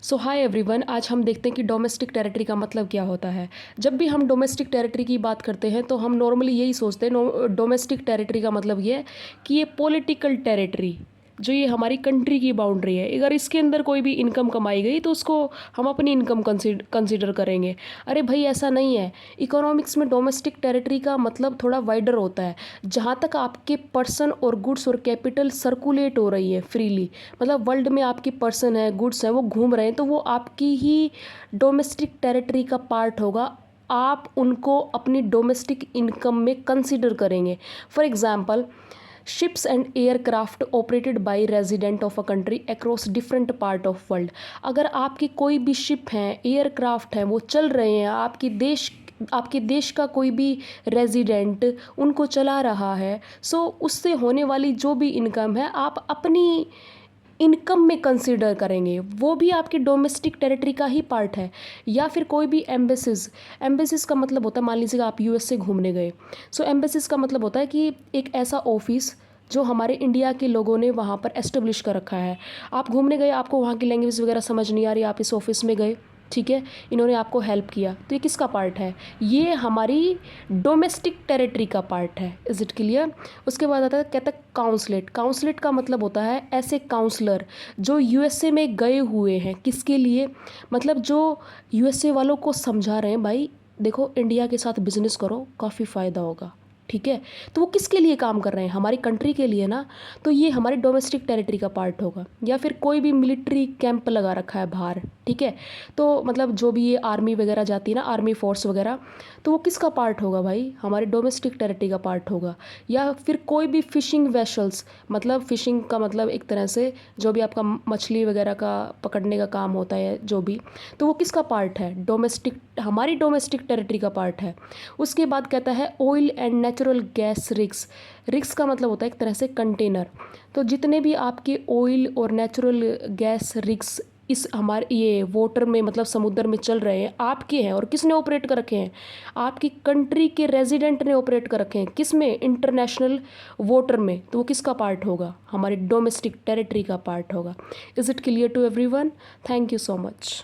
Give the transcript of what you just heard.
सो hi everyone, आज हम देखते हैं कि डोमेस्टिक टेरिटरी का मतलब क्या होता है। जब भी हम डोमेस्टिक टेरिटरी की बात करते हैं तो हम नॉर्मली यही सोचते हैं, डोमेस्टिक टेरिटरी का मतलब ये है कि ये पॉलिटिकल टेरिटरी, जो ये हमारी कंट्री की बाउंड्री है, अगर इसके अंदर कोई भी इनकम कमाई गई तो उसको हम अपनी इनकम कंसीडर करेंगे। अरे भाई, ऐसा नहीं है। इकोनॉमिक्स में डोमेस्टिक टेरिटरी का मतलब थोड़ा वाइडर होता है। जहाँ तक आपके पर्सन और गुड्स और कैपिटल सर्कुलेट हो रही है फ्रीली, मतलब वर्ल्ड में आपकी पर्सन है, गुड्स हैं, वो घूम रहे हैं, तो वो आपकी ही डोमेस्टिक टेरिटरी का पार्ट होगा। आप उनको अपनी डोमेस्टिक इनकम में कंसिडर करेंगे। For example, ships and aircraft operated by resident of a country across different part of world. अगर आपकी कोई भी शिप हैं, एयरक्राफ्ट हैं, वो चल रहे हैं, आपके देश का कोई भी रेजिडेंट उनको चला रहा है, सो उससे होने वाली जो भी इनकम है आप अपनी इनकम में कंसीडर करेंगे, वो भी आपकी डोमेस्टिक टेरिटरी का ही पार्ट है। या फिर कोई भी एम्बेसीज का मतलब होता है, मान लीजिए आप यूएस से घूमने गए। सो एम्बेसीज का मतलब होता है कि एक ऐसा ऑफिस जो हमारे इंडिया के लोगों ने वहाँ पर एस्टेब्लिश कर रखा है। आप घूमने गए, आपको वहाँ की लैंग्वेज वगैरह समझ नहीं आ रही, आप इस ऑफिस में गए, ठीक है, इन्होंने आपको हेल्प किया, तो ये किसका पार्ट है? ये हमारी डोमेस्टिक टेरिटरी का पार्ट है। Is it clear? उसके बाद आता है, कहता है काउंसलेट। काउंसलेट का मतलब होता है ऐसे काउंसलर जो यूएसए में गए हुए हैं। किसके लिए? मतलब जो यूएसए वालों को समझा रहे हैं, भाई देखो, इंडिया के साथ बिजनेस करो, काफ़ी फ़ायदा होगा, ठीक है। तो वो किसके लिए काम कर रहे हैं? हमारी कंट्री के लिए ना। तो ये हमारी डोमेस्टिक टेरिटरी का पार्ट होगा। या फिर कोई भी मिलिट्री कैंप लगा रखा है बाहर, ठीक है, तो मतलब जो भी ये आर्मी वगैरह जाती है ना, आर्मी फोर्स वगैरह, तो वो किसका पार्ट होगा भाई? हमारी डोमेस्टिक टेरिटरी का पार्ट होगा। या फिर कोई भी फिशिंग वेसल्स, मतलब फिशिंग का मतलब एक तरह से जो भी आपका मछली वगैरह का पकड़ने का काम होता है जो भी, तो वो किसका पार्ट है? हमारी डोमेस्टिक टेरिटरी का पार्ट है। उसके बाद कहता है oil and natural gas rigs. Rigs का मतलब होता है एक तरह से कंटेनर। तो जितने भी आपके ऑयल और नेचुरल गैस रिग्स इस हमारे ये वाटर में, मतलब समुद्र में चल रहे हैं, आपके हैं। और किसने ऑपरेट कर रखे हैं? आपकी कंट्री के रेजिडेंट ने ऑपरेट कर रखे हैं। किस में? इंटरनेशनल वाटर में। तो वो किसका पार्ट होगा? हमारी डोमेस्टिक टेरिटरी का पार्ट होगा। Is it clear to everyone? Thank you so much.